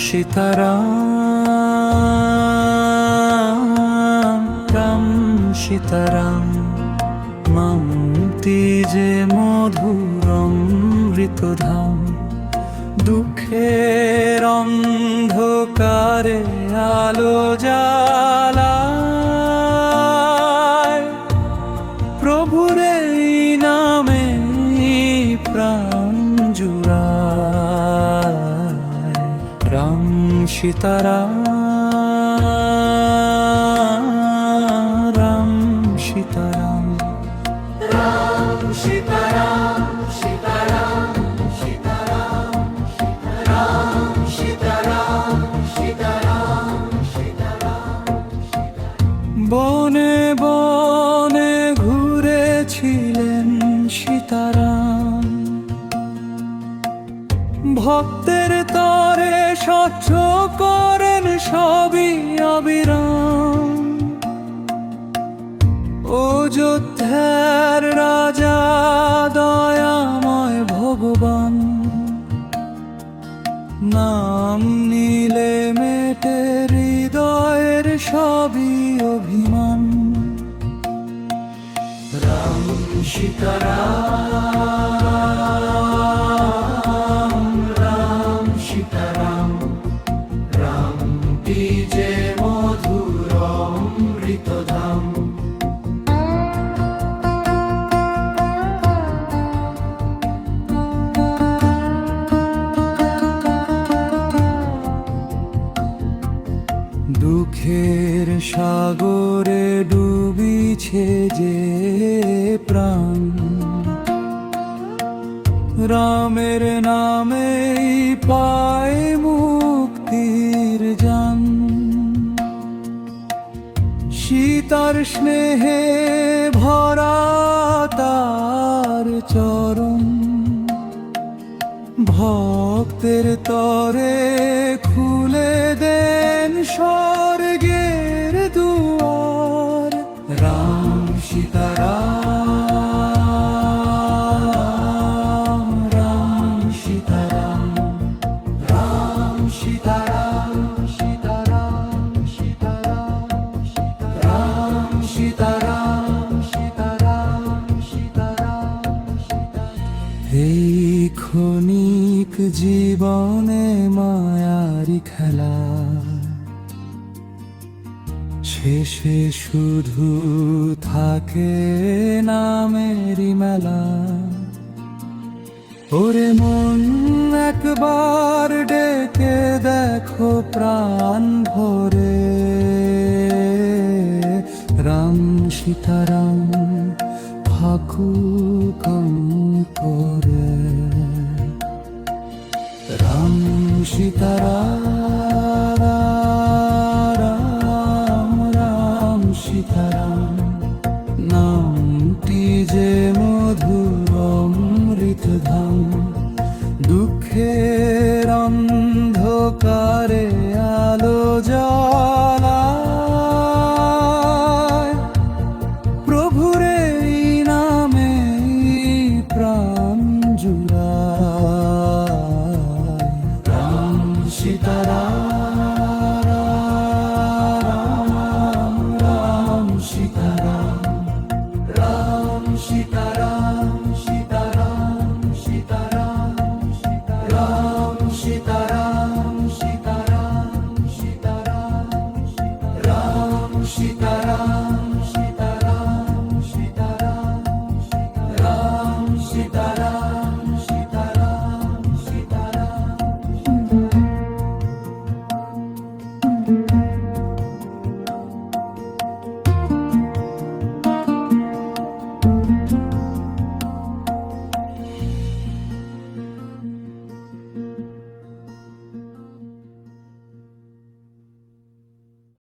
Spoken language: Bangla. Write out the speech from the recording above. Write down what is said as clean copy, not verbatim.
সীতারাম, রাম সীতারাম, নামটি যে মধুর অমৃতধাম। দুঃখের অন্ধকারে আলো জ্বালায়, প্রভুর এই নামে প্রাণ জুড়ায়। রাম সীতারাম, রাম সীতারাম, রাম সীতারাম, সীতারাম সীতারাম, রাম সীতারাম, সীতারাম সীতারাম। বনে বনে ঘুরেছিলেন সীতারাম, ভক্তের তরে স্বচ্ছ করেন সবই অবিরাম। অযোধ্যার রাজা দয়াময় ভগবান, নাম নিলে মেটে হৃদয়ের সবই অভিমান। রাম সীতারাম, রাম সীতারাম, রামটি যে মধুর অমৃতধাম। দুঃখের সাগরে ডুবিছে যে প্রাণ, রামের নামেই পায় মুক্তির জান। সীতার স্নেহে ভরা তার চরণ, ভক্তের তরে খুলে দেন স্বর্গের দুয়ার। রাম সীতারাম, রাম সীতারাম, রাম সীতারাম, সীতারাম সীতারাম, রাম সীতারাম, সীতারাম সীতারাম। এই ক্ষণিক জীবনে মায়ারি খেলা, শেষে শুধু থাকে নামেরই মেলা। ওরে মন একবার ডেকে দেখো প্রাণ ভরে, রাম সীতারাম থাকুক অন্তরে। রাম সীতারাম, রাম সীতারাম, নামটি যে মধুর অমৃতধাম। দুঃখের অন্ধকারে আলো